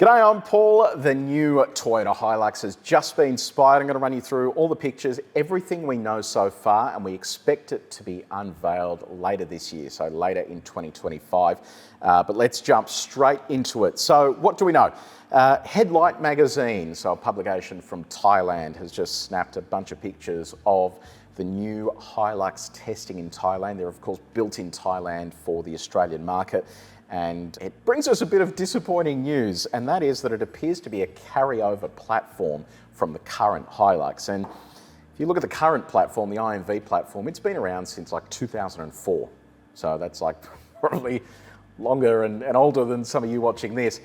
G'day, I'm Paul. The new Toyota HiLux has just been spied. I'm going to run you through all the pictures, everything we know so far, and we expect it to be unveiled later this year, so later in 2025. But let's jump straight into it. So what do we know? Headlight Magazine, so a publication from Thailand, has just snapped a bunch of pictures of the new HiLux testing in Thailand. They're of course built in Thailand for the Australian market. And it brings us a bit of disappointing news, and that is that it appears to be a carryover platform from the current HiLux. And if you look at the current platform, the IMV platform, it's been around since like 2004. So that's like probably longer and older than some of you watching this.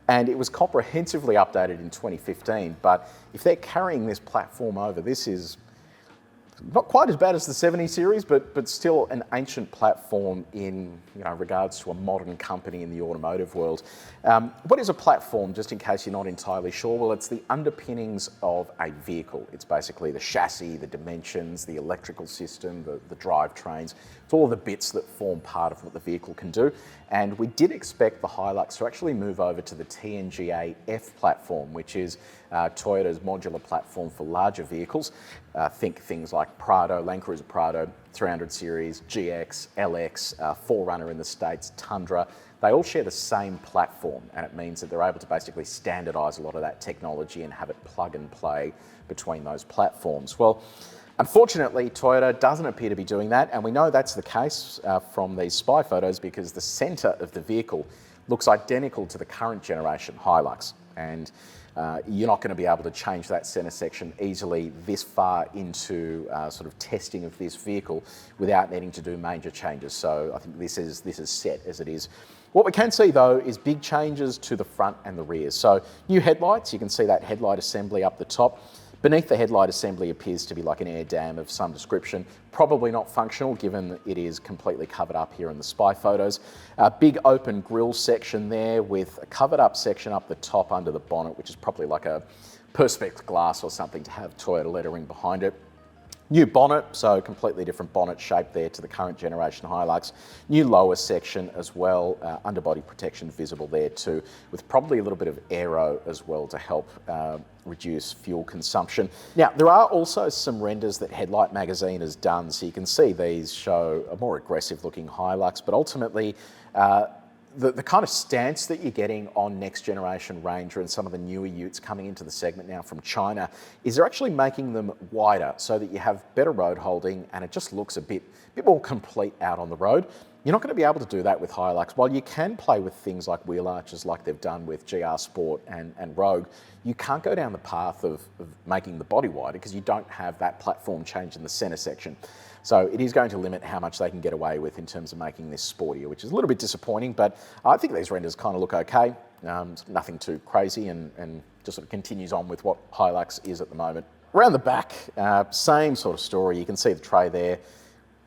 And it was comprehensively updated in 2015. But if they're carrying this platform over, this is not quite as bad as the 70 series, but still an ancient platform in regards to a modern company in the automotive world. What is a platform, just in case you're not entirely sure? Well, it's the underpinnings of a vehicle. It's basically the chassis, the dimensions, the electrical system, the drivetrains. It's all of the bits that form part of what the vehicle can do. And we did expect the HiLux to actually move over to the TNGA F platform, which is Toyota's modular platform for larger vehicles. Think things like Prado, Land Cruiser Prado, 300 series, GX, LX, 4Runner in the States, Tundra. They all share the same platform, and it means that they're able to basically standardise a lot of that technology and have it plug and play between those platforms. Well, unfortunately, Toyota doesn't appear to be doing that, and we know that's the case from these spy photos because the centre of the vehicle looks identical to the current generation HiLux. And you're not going to be able to change that centre section easily this far into sort of testing of this vehicle without needing to do major changes. So I think this is set as it is. What we can see though is big changes to the front and the rear. So new headlights, you can see that headlight assembly up the top. Beneath the headlight assembly appears to be like an air dam of some description, probably not functional given that it is completely covered up here in the spy photos. A big open grille section there with a covered up section up the top under the bonnet, which is probably like a perspex glass or something to have Toyota lettering behind it. New bonnet, so completely different bonnet shape there to the current generation HiLux. New lower section as well, underbody protection visible there too, with probably a little bit of aero as well to help reduce fuel consumption. Now, there are also some renders that Headlight Magazine has done, so you can see these show a more aggressive looking HiLux, but ultimately the kind of stance that you're getting on next generation Ranger and some of the newer utes coming into the segment now from China is they're actually making them wider so that you have better road holding and it just looks a bit more complete out on the road. You're not going to be able to do that with HiLux. While you can play with things like wheel arches like they've done with GR Sport and Rogue, you can't go down the path of making the body wider because you don't have that platform change in the centre section. So it is going to limit how much they can get away with in terms of making this sportier, which is a little bit disappointing, but I think these renders kind of look okay. Nothing too crazy and just sort of continues on with what HiLux is at the moment. Around the back, same sort of story. You can see the tray there.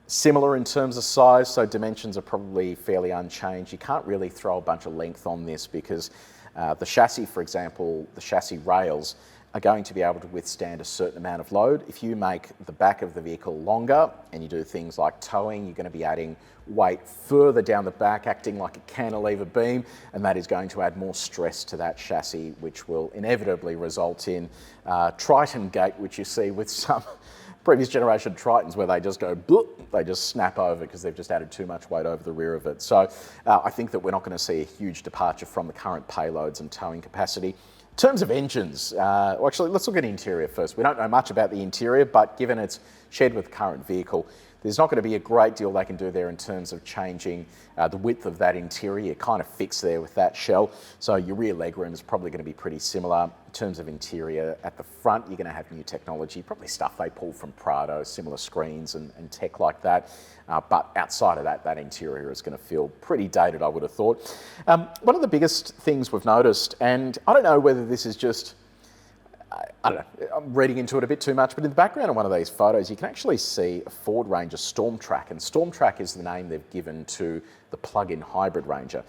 Similar in terms of size, so dimensions are probably fairly unchanged. You can't really throw a bunch of length on this because the chassis, for example, the chassis rails are going to be able to withstand a certain amount of load. If you make the back of the vehicle longer and you do things like towing, you're going to be adding weight further down the back, acting like a cantilever beam, and that is going to add more stress to that chassis, which will inevitably result in Triton gate, which you see with some previous generation Tritons where they just go bloop, they just snap over because they've just added too much weight over the rear of it. So I think that we're not going to see a huge departure from the current payloads and towing capacity. In terms of engines, well, actually, let's look at interior first. We don't know much about the interior, but given it's shared with the current vehicle, there's not going to be a great deal they can do there in terms of changing the width of that interior. You're kind of fixed there with that shell. So your rear legroom is probably going to be pretty similar. In terms of interior, at the front, you're going to have new technology, probably stuff they pull from Prado, similar screens and tech like that. But outside of that, that interior is going to feel pretty dated, I would have thought. One of the biggest things we've noticed, and I don't know whether this is just, I don't know, I'm reading into it a bit too much, but in the background of one of these photos, you can actually see a Ford Ranger Storm Track, and Storm Track is the name they've given to the plug-in hybrid Ranger.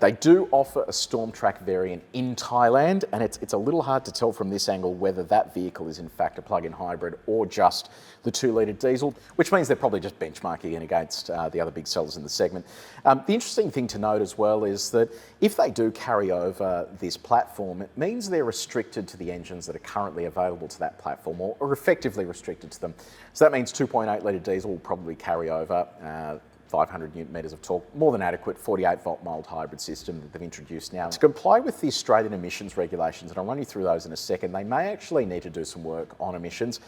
They do offer a Stormtrack variant in Thailand, and it's a little hard to tell from this angle whether that vehicle is in fact a plug-in hybrid or just the 2-litre diesel, which means they're probably just benchmarking it against the other big sellers in the segment. The interesting thing to note as well is that if they do carry over this platform, it means they're restricted to the engines that are currently available to that platform, or effectively restricted to them. So that means 2.8-litre diesel will probably carry over 500 newton metres of torque, more than adequate 48-volt mild hybrid system that they've introduced now. To comply with the Australian emissions regulations, and I'll run you through those in a second, they may actually need to do some work on emissions,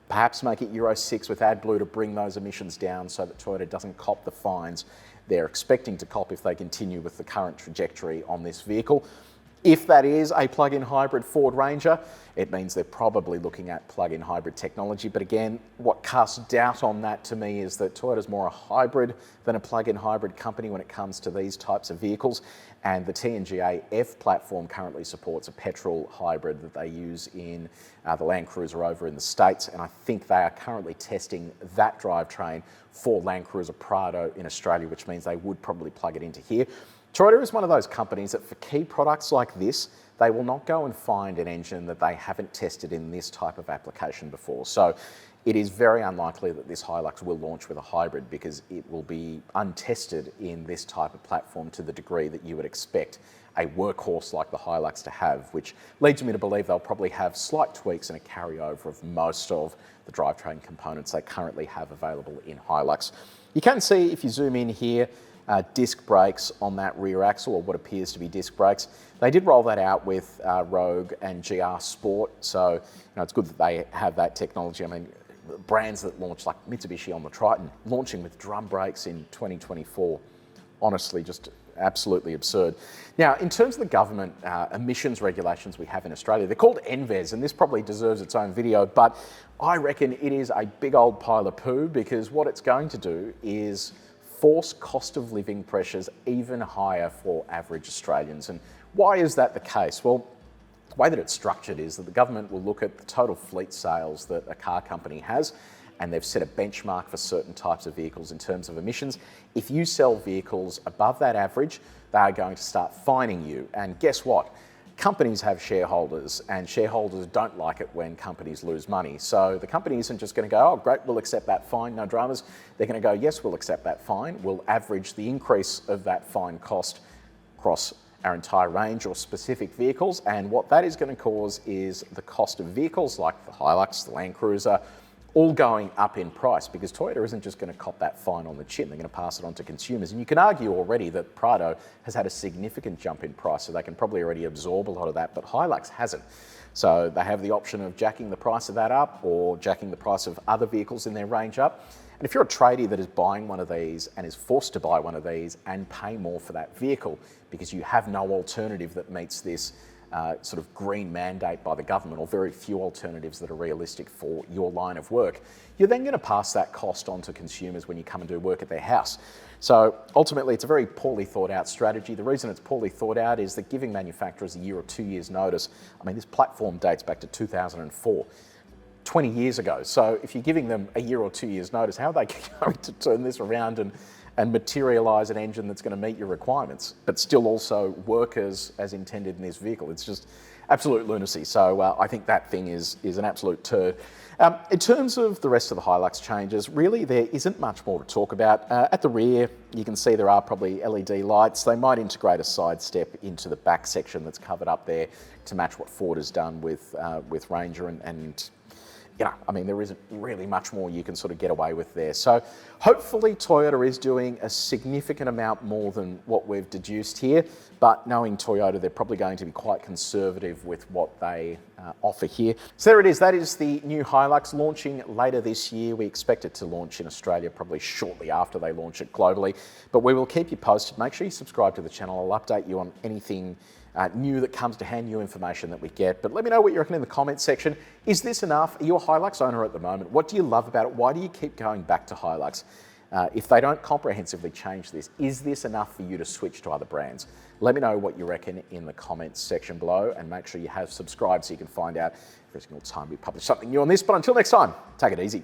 perhaps make it Euro 6 with AdBlue to bring those emissions down so that Toyota doesn't cop the fines they're expecting to cop if they continue with the current trajectory on this vehicle. If that is a plug-in hybrid Ford Ranger, it means they're probably looking at plug-in hybrid technology. But again, what casts doubt on that to me is that Toyota's more a hybrid than a plug-in hybrid company when it comes to these types of vehicles. And the TNGA F platform currently supports a petrol hybrid that they use in the Land Cruiser over in the States. And I think they are currently testing that drivetrain for Land Cruiser Prado in Australia, which means they would probably plug it into here. Toyota is one of those companies that for key products like this, they will not go and find an engine that they haven't tested in this type of application before. So it is very unlikely that this HiLux will launch with a hybrid because it will be untested in this type of platform to the degree that you would expect a workhorse like the HiLux to have, which leads me to believe they'll probably have slight tweaks and a carryover of most of the drivetrain components they currently have available in HiLux. You can see, if you zoom in here, disc brakes on that rear axle, or what appears to be disc brakes. They did roll that out with Rogue and GR Sport, so it's good that they have that technology. I mean, brands that launch like Mitsubishi on the Triton, launching with drum brakes in 2024, honestly just absolutely absurd. Now, in terms of the government emissions regulations we have in Australia, they're called NVES, and this probably deserves its own video, but I reckon it is a big old pile of poo, because what it's going to do is force cost of living pressures even higher for average Australians. And why is that the case? Well, the way that it's structured is that the government will look at the total fleet sales that a car company has, and they've set a benchmark for certain types of vehicles in terms of emissions. If you sell vehicles above that average, they are going to start fining you. And guess what? Companies have shareholders, and shareholders don't like it when companies lose money. So the company isn't just going to go, oh, great, we'll accept that fine, no dramas. They're going to go, yes, we'll accept that fine. We'll average the increase of that fine cost across our entire range or specific vehicles. And what that is going to cause is the cost of vehicles like the HiLux, the Land Cruiser, all going up in price, because Toyota isn't just going to cop that fine on the chin, they're going to pass it on to consumers. And you can argue already that Prado has had a significant jump in price, so they can probably already absorb a lot of that, but HiLux hasn't. So they have the option of jacking the price of that up or jacking the price of other vehicles in their range up. And if you're a tradie that is buying one of these and is forced to buy one of these and pay more for that vehicle because you have no alternative that meets this sort of green mandate by the government, or very few alternatives that are realistic for your line of work, you're then going to pass that cost on to consumers when you come and do work at their house. So ultimately, it's a very poorly thought out strategy. The reason it's poorly thought out is that giving manufacturers a year or 2 years notice, I mean, this platform dates back to 2004. 20 years ago. So if you're giving them a year or 2 years notice, how are they going to turn this around and materialise an engine that's going to meet your requirements, but still also work as intended in this vehicle? It's just absolute lunacy. So I think that thing is an absolute turd. In terms of the rest of the HiLux changes, really there isn't much more to talk about. At the rear, you can see there are probably LED lights. They might integrate a side step into the back section that's covered up there to match what Ford has done with Ranger and I mean, there isn't really much more you can sort of get away with there. So hopefully Toyota is doing a significant amount more than what we've deduced here, but knowing Toyota, they're probably going to be quite conservative with what they offer here. So there it is. That is the new HiLux launching later this year. We expect it to launch in Australia probably shortly after they launch it globally, but we will keep you posted. Make sure you subscribe to the channel. I'll update you on anything new that comes to hand, new information that we get. But let me know what you reckon in the comments section. Is this enough? Are you a HiLux owner at the moment? What do you love about it? Why do you keep going back to HiLux? If they don't comprehensively change this, is this enough for you to switch to other brands? Let me know what you reckon in the comments section below, and make sure you have subscribed so you can find out every single time we publish something new on this. But until next time, take it easy.